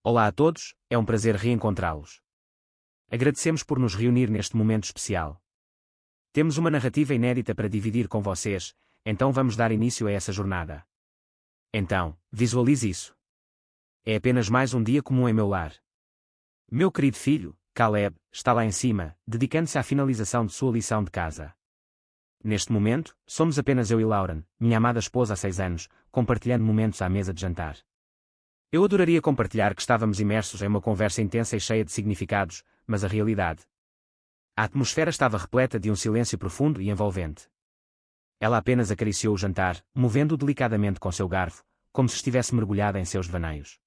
Olá a todos, é um prazer reencontrá-los. Agradecemos por nos reunir neste momento especial. Temos uma narrativa inédita para dividir com vocês, então vamos dar início a essa jornada. Então, visualize isso. É apenas mais um dia comum em meu lar. Meu querido filho, Caleb, está lá em cima, dedicando-se à finalização de sua lição de casa. Neste momento, somos apenas eu e Lauren, minha amada esposa há 6 anos, compartilhando momentos à mesa de jantar. Eu adoraria compartilhar que estávamos imersos em uma conversa intensa e cheia de significados, mas a realidade. A atmosfera estava repleta de um silêncio profundo e envolvente. Ela apenas acariciou o jantar, movendo-o delicadamente com seu garfo, como se estivesse mergulhada em seus devaneios.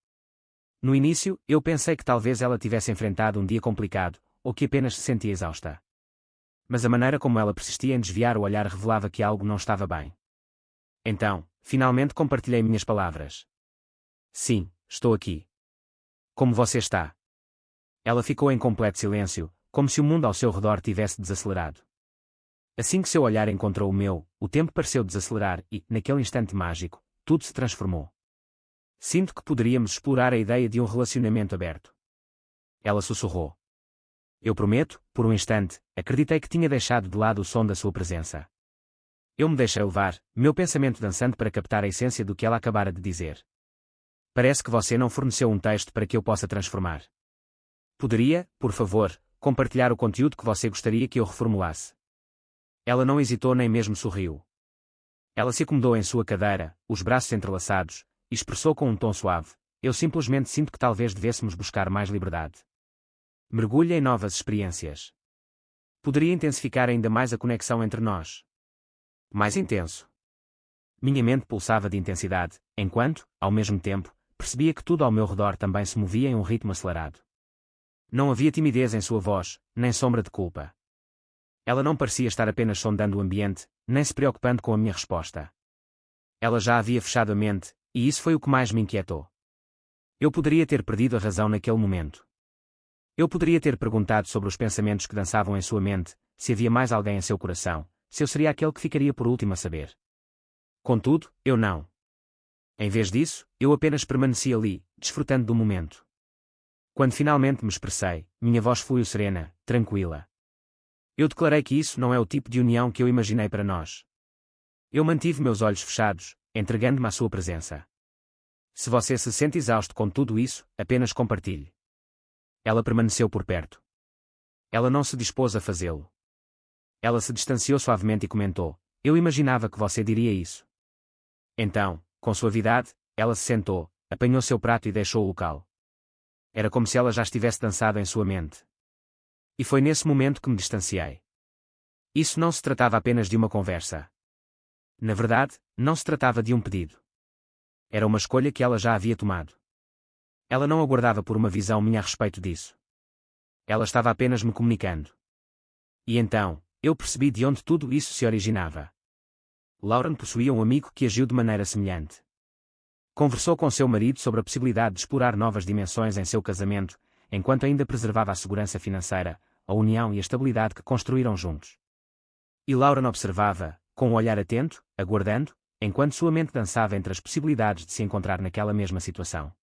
No início, eu pensei que talvez ela tivesse enfrentado um dia complicado, ou que apenas se sentia exausta. Mas a maneira como ela persistia em desviar o olhar revelava que algo não estava bem. Então, finalmente compartilhei minhas palavras. Sim, estou aqui. Como você está? Ela ficou em completo silêncio, como se o mundo ao seu redor tivesse desacelerado. Assim que seu olhar encontrou o meu, o tempo pareceu desacelerar e, naquele instante mágico, tudo se transformou. Sinto que poderíamos explorar a ideia de um relacionamento aberto. Ela sussurrou. Eu prometo, por um instante, acreditei que tinha deixado de lado o som da sua presença. Eu me deixei levar, meu pensamento dançando para captar a essência do que ela acabara de dizer. Parece que você não forneceu um texto para que eu possa transformar. Poderia, por favor, compartilhar o conteúdo que você gostaria que eu reformulasse? Ela não hesitou nem mesmo sorriu. Ela se acomodou em sua cadeira, os braços entrelaçados, e expressou com um tom suave: eu simplesmente sinto que talvez devêssemos buscar mais liberdade. Mergulhe em novas experiências. Poderia intensificar ainda mais a conexão entre nós. Mais intenso. Minha mente pulsava de intensidade, enquanto, ao mesmo tempo, percebia que tudo ao meu redor também se movia em um ritmo acelerado. Não havia timidez em sua voz, nem sombra de culpa. Ela não parecia estar apenas sondando o ambiente, nem se preocupando com a minha resposta. Ela já havia fechado a mente, e isso foi o que mais me inquietou. Eu poderia ter perdido a razão naquele momento. Eu poderia ter perguntado sobre os pensamentos que dançavam em sua mente, se havia mais alguém em seu coração, se eu seria aquele que ficaria por último a saber. Contudo, eu não. Em vez disso, eu apenas permaneci ali, desfrutando do momento. Quando finalmente me expressei, minha voz fluiu serena, tranquila. Eu declarei que isso não é o tipo de união que eu imaginei para nós. Eu mantive meus olhos fechados, entregando-me à sua presença. Se você se sente exausto com tudo isso, apenas compartilhe. Ela permaneceu por perto. Ela não se dispôs a fazê-lo. Ela se distanciou suavemente e comentou: eu imaginava que você diria isso. Então, com suavidade, ela se sentou, apanhou seu prato e deixou o local. Era como se ela já estivesse dançado em sua mente. E foi nesse momento que me distanciei. Isso não se tratava apenas de uma conversa. Na verdade, não se tratava de um pedido. Era uma escolha que ela já havia tomado. Ela não aguardava por uma visão minha a respeito disso. Ela estava apenas me comunicando. E então, eu percebi de onde tudo isso se originava. Lauren possuía um amigo que agiu de maneira semelhante. Conversou com seu marido sobre a possibilidade de explorar novas dimensões em seu casamento, enquanto ainda preservava a segurança financeira, a união e a estabilidade que construíram juntos. E Lauren observava, com um olhar atento, aguardando, enquanto sua mente dançava entre as possibilidades de se encontrar naquela mesma situação.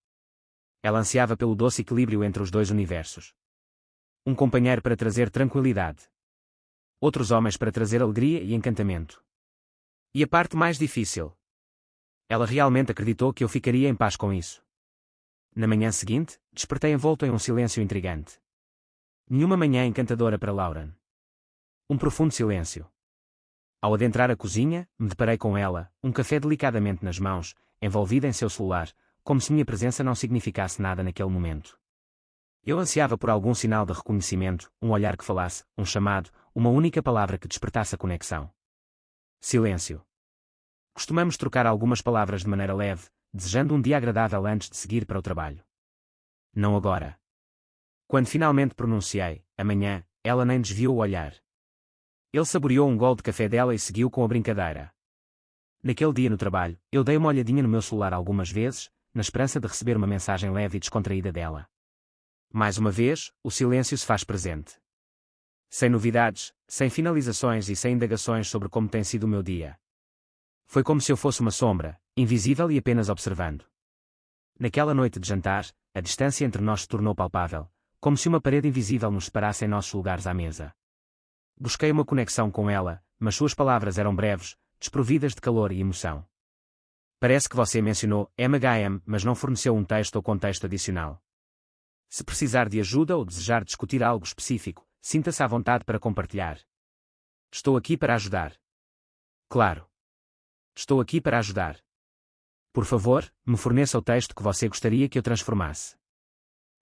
Ela ansiava pelo doce equilíbrio entre os dois universos. Um companheiro para trazer tranquilidade. Outros homens para trazer alegria e encantamento. E a parte mais difícil. Ela realmente acreditou que eu ficaria em paz com isso. Na manhã seguinte, despertei envolto em um silêncio intrigante. Nenhuma manhã encantadora para Lauren. Um profundo silêncio. Ao adentrar a cozinha, me deparei com ela, um café delicadamente nas mãos, envolvida em seu celular, como se minha presença não significasse nada naquele momento. Eu ansiava por algum sinal de reconhecimento, um olhar que falasse, um chamado, uma única palavra que despertasse a conexão. Silêncio. Costumamos trocar algumas palavras de maneira leve, desejando um dia agradável antes de seguir para o trabalho. Não agora. Quando finalmente pronunciei, amanhã, ela nem desviou o olhar. Ele saboreou um gole de café dela e seguiu com a brincadeira. Naquele dia no trabalho, eu dei uma olhadinha no meu celular algumas vezes, na esperança de receber uma mensagem leve e descontraída dela. Mais uma vez, o silêncio se faz presente. Sem novidades, sem finalizações e sem indagações sobre como tem sido o meu dia. Foi como se eu fosse uma sombra, invisível e apenas observando. Naquela noite de jantar, a distância entre nós se tornou palpável, como se uma parede invisível nos separasse em nossos lugares à mesa. Busquei uma conexão com ela, mas suas palavras eram breves, desprovidas de calor e emoção. Parece que você mencionou MHM, mas não forneceu um texto ou contexto adicional. Se precisar de ajuda ou desejar discutir algo específico, sinta-se à vontade para compartilhar. Estou aqui para ajudar. Claro. Estou aqui para ajudar. Por favor, me forneça o texto que você gostaria que eu transformasse.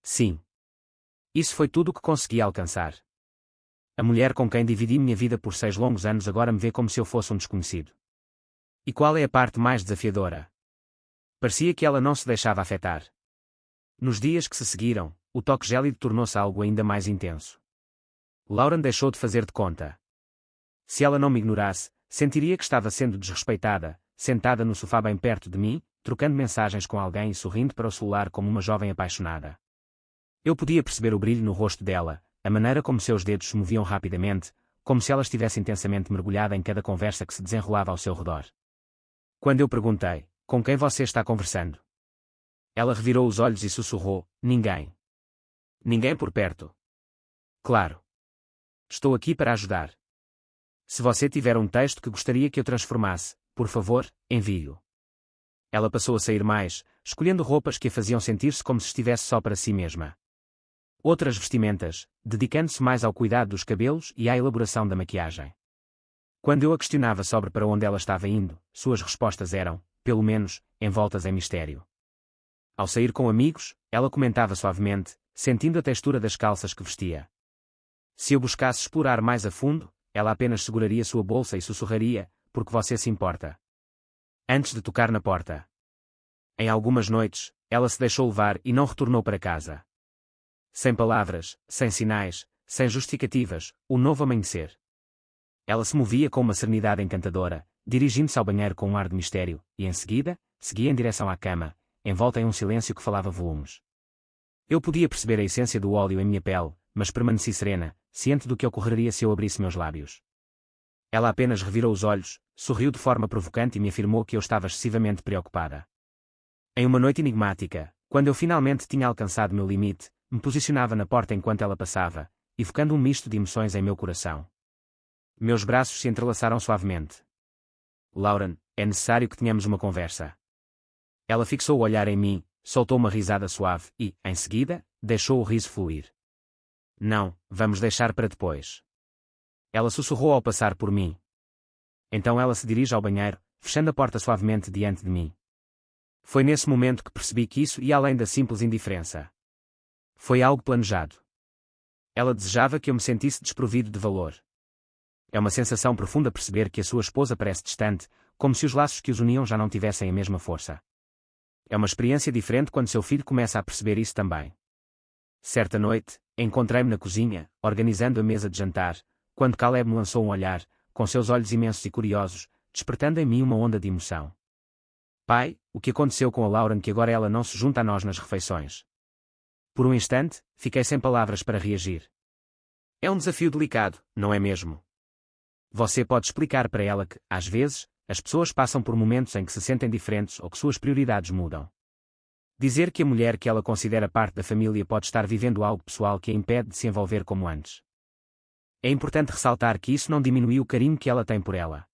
Sim. Isso foi tudo o que consegui alcançar. A mulher com quem dividi minha vida por 6 longos anos agora me vê como se eu fosse um desconhecido. E qual é a parte mais desafiadora? Parecia que ela não se deixava afetar. Nos dias que se seguiram, o toque gélido tornou-se algo ainda mais intenso. Lauren deixou de fazer de conta. Se ela não me ignorasse, sentiria que estava sendo desrespeitada, sentada no sofá bem perto de mim, trocando mensagens com alguém e sorrindo para o celular como uma jovem apaixonada. Eu podia perceber o brilho no rosto dela, a maneira como seus dedos se moviam rapidamente, como se ela estivesse intensamente mergulhada em cada conversa que se desenrolava ao seu redor. Quando eu perguntei, com quem você está conversando? Ela revirou os olhos e sussurrou, ninguém. Ninguém por perto. Claro. Estou aqui para ajudar. Se você tiver um texto que gostaria que eu transformasse, por favor, envie-o. Ela passou a sair mais, escolhendo roupas que a faziam sentir-se como se estivesse só para si mesma. Outras vestimentas, dedicando-se mais ao cuidado dos cabelos e à elaboração da maquiagem. Quando eu a questionava sobre para onde ela estava indo, suas respostas eram, pelo menos, envoltas em mistério. Ao sair com amigos, ela comentava suavemente, sentindo a textura das calças que vestia. Se eu buscasse explorar mais a fundo, ela apenas seguraria sua bolsa e sussurraria, porque você se importa. Antes de tocar na porta. Em algumas noites, ela se deixou levar e não retornou para casa. Sem palavras, sem sinais, sem justificativas, o novo amanhecer. Ela se movia com uma serenidade encantadora, dirigindo-se ao banheiro com um ar de mistério, e em seguida, seguia em direção à cama, envolta em um silêncio que falava volumes. Eu podia perceber a essência do óleo em minha pele, mas permaneci serena, ciente do que ocorreria se eu abrisse meus lábios. Ela apenas revirou os olhos, sorriu de forma provocante e me afirmou que eu estava excessivamente preocupada. Em uma noite enigmática, quando eu finalmente tinha alcançado meu limite, me posicionava na porta enquanto ela passava, evocando um misto de emoções em meu coração. Meus braços se entrelaçaram suavemente. Lauren, é necessário que tenhamos uma conversa. Ela fixou o olhar em mim, soltou uma risada suave e, em seguida, deixou o riso fluir. Não, vamos deixar para depois. Ela sussurrou ao passar por mim. Então ela se dirige ao banheiro, fechando a porta suavemente diante de mim. Foi nesse momento que percebi que isso ia além da simples indiferença. Foi algo planejado. Ela desejava que eu me sentisse desprovido de valor. É uma sensação profunda perceber que a sua esposa parece distante, como se os laços que os uniam já não tivessem a mesma força. É uma experiência diferente quando seu filho começa a perceber isso também. Certa noite, encontrei-me na cozinha, organizando a mesa de jantar, quando Caleb me lançou um olhar, com seus olhos imensos e curiosos, despertando em mim uma onda de emoção. Pai, o que aconteceu com a Lauren que agora ela não se junta a nós nas refeições? Por um instante, fiquei sem palavras para reagir. É um desafio delicado, não é mesmo? Você pode explicar para ela que, às vezes, as pessoas passam por momentos em que se sentem diferentes ou que suas prioridades mudam. Dizer que a mulher que ela considera parte da família pode estar vivendo algo pessoal que a impede de se envolver como antes. É importante ressaltar que isso não diminui o carinho que ela tem por ela.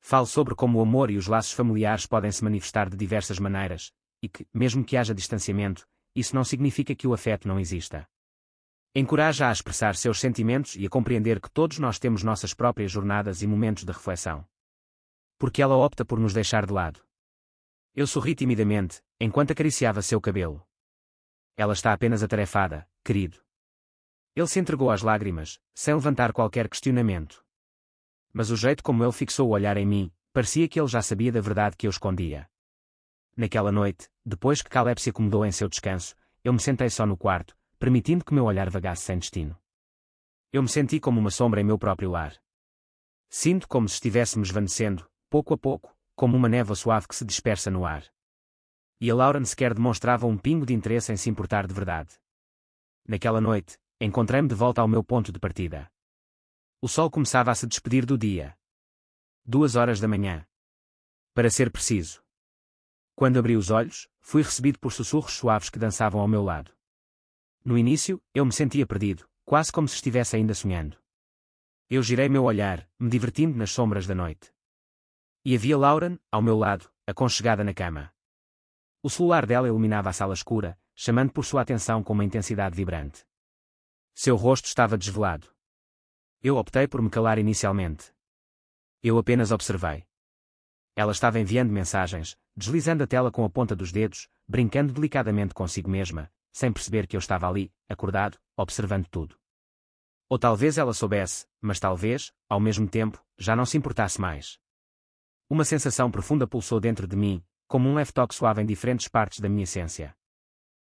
Falo sobre como o amor e os laços familiares podem se manifestar de diversas maneiras, e que, mesmo que haja distanciamento, isso não significa que o afeto não exista. Encoraja-a a expressar seus sentimentos e a compreender que todos nós temos nossas próprias jornadas e momentos de reflexão. Porque ela opta por nos deixar de lado. Eu sorri timidamente, enquanto acariciava seu cabelo. Ela está apenas atarefada, querido. Ele se entregou às lágrimas, sem levantar qualquer questionamento. Mas o jeito como ele fixou o olhar em mim, parecia que ele já sabia da verdade que eu escondia. Naquela noite, depois que Caleb se acomodou em seu descanso, eu me sentei só no quarto, permitindo que meu olhar vagasse sem destino. Eu me senti como uma sombra em meu próprio lar. Sinto como se estivéssemos esvanecendo, pouco a pouco, como uma névoa suave que se dispersa no ar. E a Lauren sequer demonstrava um pingo de interesse em se importar de verdade. Naquela noite, encontrei-me de volta ao meu ponto de partida. O sol começava a se despedir do dia. 2 horas da manhã. Para ser preciso. Quando abri os olhos, fui recebido por sussurros suaves que dançavam ao meu lado. No início, eu me sentia perdido, quase como se estivesse ainda sonhando. Eu girei meu olhar, me divertindo nas sombras da noite. E havia Lauren, ao meu lado, aconchegada na cama. O celular dela iluminava a sala escura, chamando por sua atenção com uma intensidade vibrante. Seu rosto estava desvelado. Eu optei por me calar inicialmente. Eu apenas observei. Ela estava enviando mensagens, deslizando a tela com a ponta dos dedos, brincando delicadamente consigo mesma, sem perceber que eu estava ali, acordado, observando tudo. Ou talvez ela soubesse, mas talvez, ao mesmo tempo, já não se importasse mais. Uma sensação profunda pulsou dentro de mim, como um leve toque suave em diferentes partes da minha essência.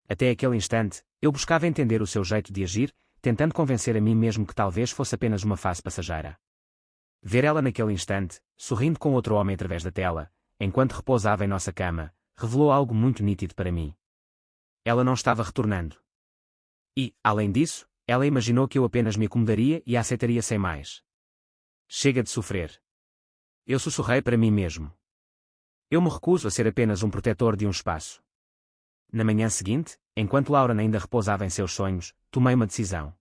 Até aquele instante, eu buscava entender o seu jeito de agir, tentando convencer a mim mesmo que talvez fosse apenas uma fase passageira. Ver ela naquele instante, sorrindo com outro homem através da tela, enquanto repousava em nossa cama, revelou algo muito nítido para mim. Ela não estava retornando. E, além disso, ela imaginou que eu apenas me acomodaria e a aceitaria sem mais. Chega de sofrer. Eu sussurrei para mim mesmo. Eu me recuso a ser apenas um protetor de um espaço. Na manhã seguinte, enquanto Lauren ainda repousava em seus sonhos, tomei uma decisão.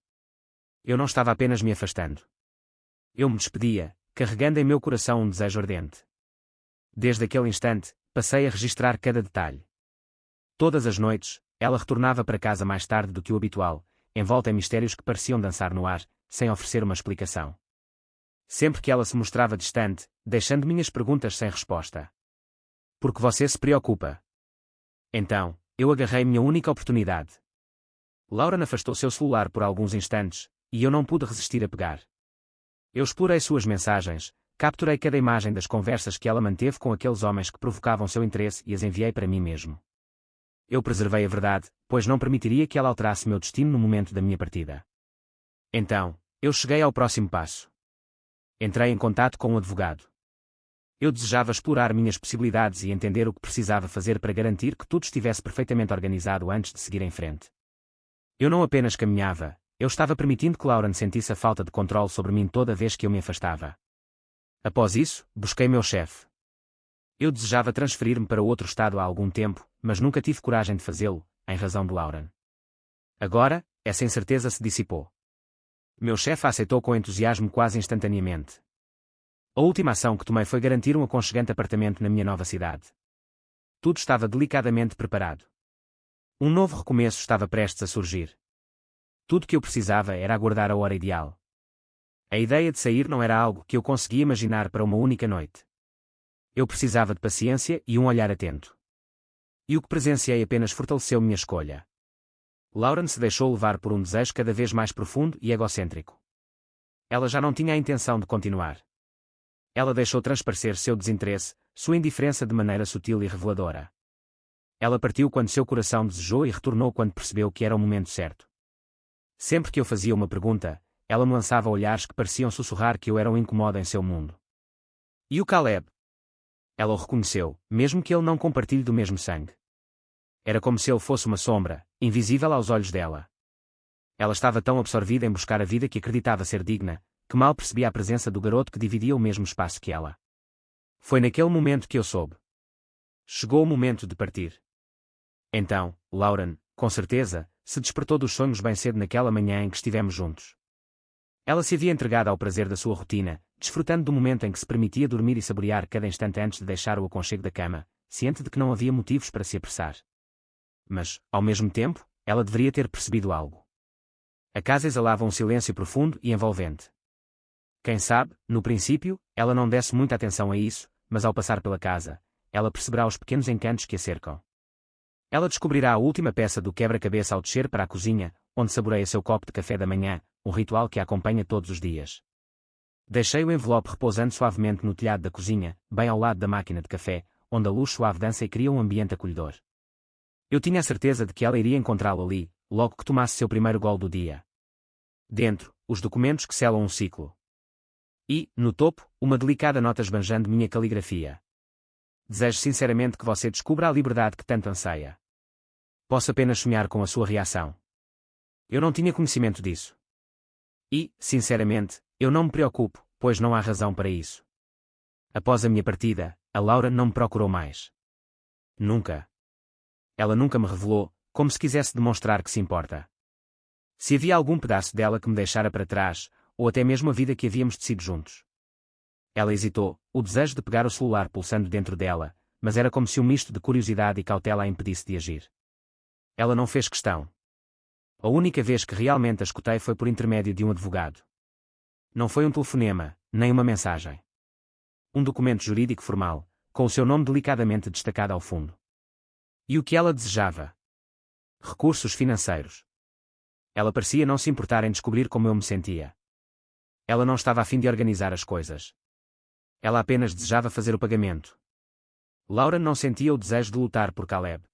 Eu não estava apenas me afastando. Eu me despedia, carregando em meu coração um desejo ardente. Desde aquele instante, passei a registrar cada detalhe. Todas as noites, ela retornava para casa mais tarde do que o habitual, envolta em mistérios que pareciam dançar no ar, sem oferecer uma explicação. Sempre que ela se mostrava distante, deixando minhas perguntas sem resposta. Por que você se preocupa? Então, eu agarrei minha única oportunidade. Lauren afastou seu celular por alguns instantes, e eu não pude resistir a pegar. Eu explorei suas mensagens, capturei cada imagem das conversas que ela manteve com aqueles homens que provocavam seu interesse e as enviei para mim mesmo. Eu preservei a verdade, pois não permitiria que ela alterasse meu destino no momento da minha partida. Então, eu cheguei ao próximo passo. Entrei em contato com um advogado. Eu desejava explorar minhas possibilidades e entender o que precisava fazer para garantir que tudo estivesse perfeitamente organizado antes de seguir em frente. Eu não apenas caminhava, eu estava permitindo que Lauren sentisse a falta de controle sobre mim toda vez que eu me afastava. Após isso, busquei meu chefe. Eu desejava transferir-me para outro estado há algum tempo, mas nunca tive coragem de fazê-lo, em razão de Lauren. Agora, essa incerteza se dissipou. Meu chefe a aceitou com entusiasmo quase instantaneamente. A última ação que tomei foi garantir um aconchegante apartamento na minha nova cidade. Tudo estava delicadamente preparado. Um novo recomeço estava prestes a surgir. Tudo que eu precisava era aguardar a hora ideal. A ideia de sair não era algo que eu conseguia imaginar para uma única noite. Eu precisava de paciência e um olhar atento. E o que presenciei apenas fortaleceu minha escolha. Lauren se deixou levar por um desejo cada vez mais profundo e egocêntrico. Ela já não tinha a intenção de continuar. Ela deixou transparecer seu desinteresse, sua indiferença de maneira sutil e reveladora. Ela partiu quando seu coração desejou e retornou quando percebeu que era o momento certo. Sempre que eu fazia uma pergunta, ela me lançava olhares que pareciam sussurrar que eu era um incomodo em seu mundo. E o Caleb? Ela o reconheceu, mesmo que ele não compartilhe do mesmo sangue. Era como se ele fosse uma sombra, invisível aos olhos dela. Ela estava tão absorvida em buscar a vida que acreditava ser digna, que mal percebia a presença do garoto que dividia o mesmo espaço que ela. Foi naquele momento que eu soube. Chegou o momento de partir. Então, Lauren, com certeza, se despertou dos sonhos bem cedo naquela manhã em que estivemos juntos. Ela se havia entregado ao prazer da sua rotina, desfrutando do momento em que se permitia dormir e saborear cada instante antes de deixar o aconchego da cama, ciente de que não havia motivos para se apressar. Mas, ao mesmo tempo, ela deveria ter percebido algo. A casa exalava um silêncio profundo e envolvente. Quem sabe, no princípio, ela não desse muita atenção a isso, mas ao passar pela casa, ela perceberá os pequenos encantos que a cercam. Ela descobrirá a última peça do quebra-cabeça ao descer para a cozinha, onde saboreia seu copo de café da manhã, um ritual que a acompanha todos os dias. Deixei o envelope repousando suavemente no telhado da cozinha, bem ao lado da máquina de café, onde a luz suave dança e cria um ambiente acolhedor. Eu tinha a certeza de que ela iria encontrá-lo ali, logo que tomasse seu primeiro gole do dia. Dentro, os documentos que selam um ciclo. E, no topo, uma delicada nota esbanjando minha caligrafia. Desejo sinceramente que você descubra a liberdade que tanto anseia. Posso apenas sonhar com a sua reação. Eu não tinha conhecimento disso. E, sinceramente, eu não me preocupo, pois não há razão para isso. Após a minha partida, a Laura não me procurou mais. Nunca. Ela nunca me revelou, como se quisesse demonstrar que se importa. Se havia algum pedaço dela que me deixara para trás, ou até mesmo a vida que havíamos tecido juntos. Ela hesitou, o desejo de pegar o celular pulsando dentro dela, mas era como se um misto de curiosidade e cautela a impedisse de agir. Ela não fez questão. A única vez que realmente a escutei foi por intermédio de um advogado. Não foi um telefonema, nem uma mensagem. Um documento jurídico formal, com o seu nome delicadamente destacado ao fundo. E o que ela desejava? Recursos financeiros. Ela parecia não se importar em descobrir como eu me sentia. Ela não estava a fim de organizar as coisas. Ela apenas desejava fazer o pagamento. Lauren não sentia o desejo de lutar por Caleb.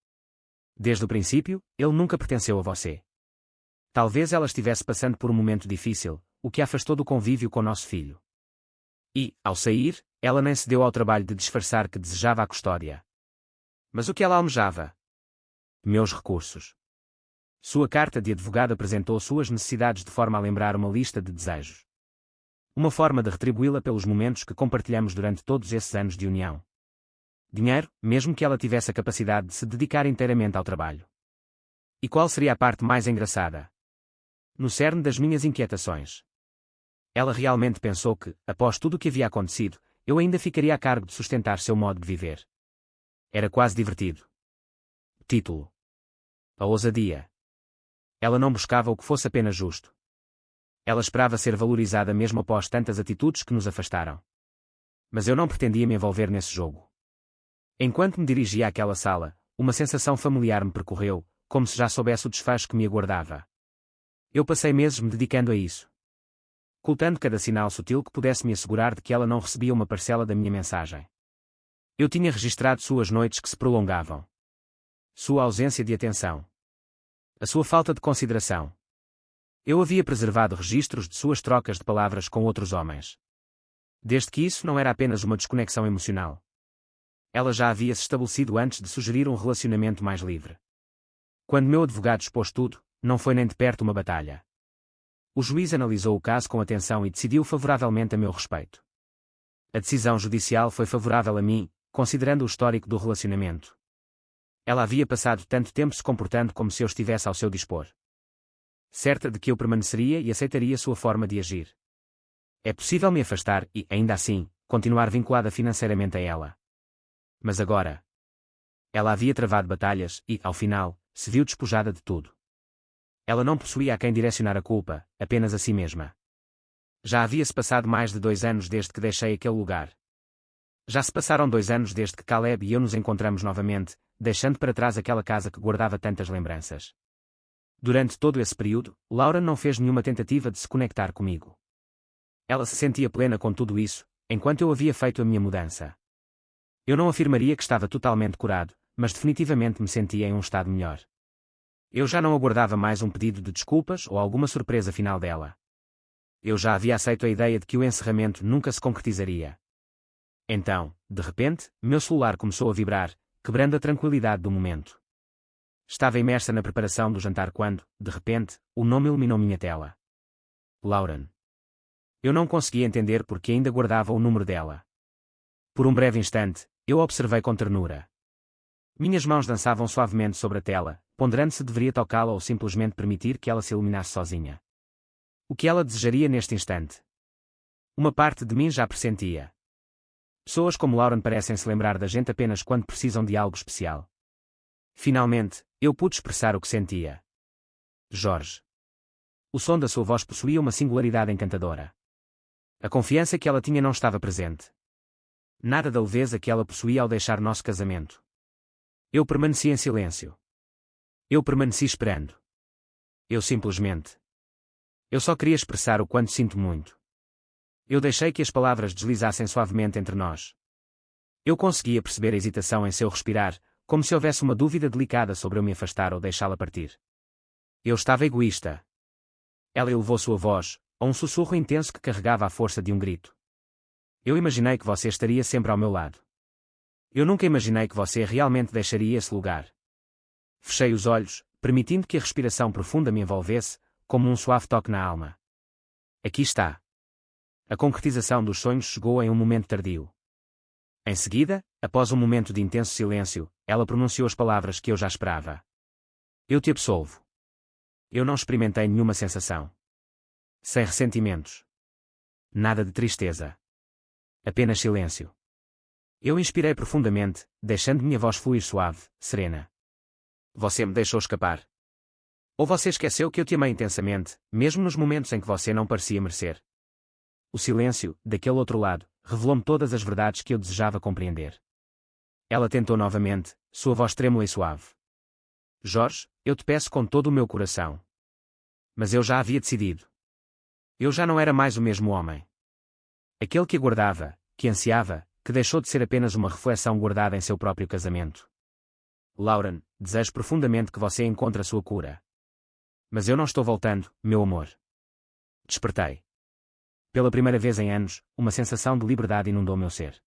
Desde o princípio, ele nunca pertenceu a você. Talvez ela estivesse passando por um momento difícil, o que a afastou do convívio com nosso filho. E, ao sair, ela nem se deu ao trabalho de disfarçar que desejava a custódia. Mas o que ela almejava? Meus recursos. Sua carta de advogado apresentou suas necessidades de forma a lembrar uma lista de desejos. Uma forma de retribuí-la pelos momentos que compartilhamos durante todos esses anos de união. Dinheiro, mesmo que ela tivesse a capacidade de se dedicar inteiramente ao trabalho. E qual seria a parte mais engraçada? No cerne das minhas inquietações. Ela realmente pensou que, após tudo o que havia acontecido, eu ainda ficaria a cargo de sustentar seu modo de viver. Era quase divertido. Título: A ousadia. Ela não buscava o que fosse apenas justo. Ela esperava ser valorizada mesmo após tantas atitudes que nos afastaram. Mas eu não pretendia me envolver nesse jogo. Enquanto me dirigia àquela sala, uma sensação familiar me percorreu, como se já soubesse o desfecho que me aguardava. Eu passei meses me dedicando a isso. Ocultando cada sinal sutil que pudesse me assegurar de que ela não recebia uma parcela da minha mensagem. Eu tinha registrado suas noites que se prolongavam. Sua ausência de atenção. A sua falta de consideração. Eu havia preservado registros de suas trocas de palavras com outros homens. Desde que isso não era apenas uma desconexão emocional. Ela já havia se estabelecido antes de sugerir um relacionamento mais livre. Quando meu advogado expôs tudo, não foi nem de perto uma batalha. O juiz analisou o caso com atenção e decidiu favoravelmente a meu respeito. A decisão judicial foi favorável a mim, considerando o histórico do relacionamento. Ela havia passado tanto tempo se comportando como se eu estivesse ao seu dispor. Certa de que eu permaneceria e aceitaria sua forma de agir. É possível me afastar e, ainda assim, continuar vinculada financeiramente a ela. Mas agora... Ela havia travado batalhas e, ao final, se viu despojada de tudo. Ela não possuía a quem direcionar a culpa, apenas a si mesma. Já havia-se passado mais de 2 anos desde que deixei aquele lugar. Já se passaram 2 anos desde que Caleb e eu nos encontramos novamente, deixando para trás aquela casa que guardava tantas lembranças. Durante todo esse período, Laura não fez nenhuma tentativa de se conectar comigo. Ela se sentia plena com tudo isso, enquanto eu havia feito a minha mudança. Eu não afirmaria que estava totalmente curado, mas definitivamente me sentia em um estado melhor. Eu já não aguardava mais um pedido de desculpas ou alguma surpresa final dela. Eu já havia aceito a ideia de que o encerramento nunca se concretizaria. Então, de repente, meu celular começou a vibrar, quebrando a tranquilidade do momento. Estava imersa na preparação do jantar quando, de repente, o nome iluminou minha tela. Lauren. Eu não conseguia entender porque ainda guardava o número dela. Por um breve instante, eu observei com ternura. Minhas mãos dançavam suavemente sobre a tela, ponderando se deveria tocá-la ou simplesmente permitir que ela se iluminasse sozinha. O que ela desejaria neste instante? Uma parte de mim já pressentia. Pessoas como Lauren parecem se lembrar da gente apenas quando precisam de algo especial. Finalmente, eu pude expressar o que sentia. Jorge. O som da sua voz possuía uma singularidade encantadora. A confiança que ela tinha não estava presente. Nada da leveza que ela possuía ao deixar nosso casamento. Eu permaneci em silêncio. Eu permaneci esperando. Eu simplesmente. Eu só queria expressar o quanto sinto muito. Eu deixei que as palavras deslizassem suavemente entre nós. Eu conseguia perceber a hesitação em seu respirar, como se houvesse uma dúvida delicada sobre eu me afastar ou deixá-la partir. Eu estava egoísta. Ela elevou sua voz, a um sussurro intenso que carregava a força de um grito. Eu imaginei que você estaria sempre ao meu lado. Eu nunca imaginei que você realmente deixaria esse lugar. Fechei os olhos, permitindo que a respiração profunda me envolvesse, como um suave toque na alma. Aqui está. A concretização dos sonhos chegou em um momento tardio. Em seguida, após um momento de intenso silêncio, ela pronunciou as palavras que eu já esperava. Eu te absolvo. Eu não experimentei nenhuma sensação. Sem ressentimentos. Nada de tristeza. Apenas silêncio. Eu inspirei profundamente, deixando minha voz fluir suave, serena. Você me deixou escapar. Ou você esqueceu que eu te amei intensamente, mesmo nos momentos em que você não parecia merecer? O silêncio, daquele outro lado, revelou-me todas as verdades que eu desejava compreender. Ela tentou novamente, sua voz trêmula e suave. Jorge, eu te peço com todo o meu coração. Mas eu já havia decidido. Eu já não era mais o mesmo homem. Aquele que aguardava, que ansiava, que deixou de ser apenas uma reflexão guardada em seu próprio casamento. Lauren, desejo profundamente que você encontre a sua cura. Mas eu não estou voltando, meu amor. Despertei. Pela primeira vez em anos, uma sensação de liberdade inundou meu ser.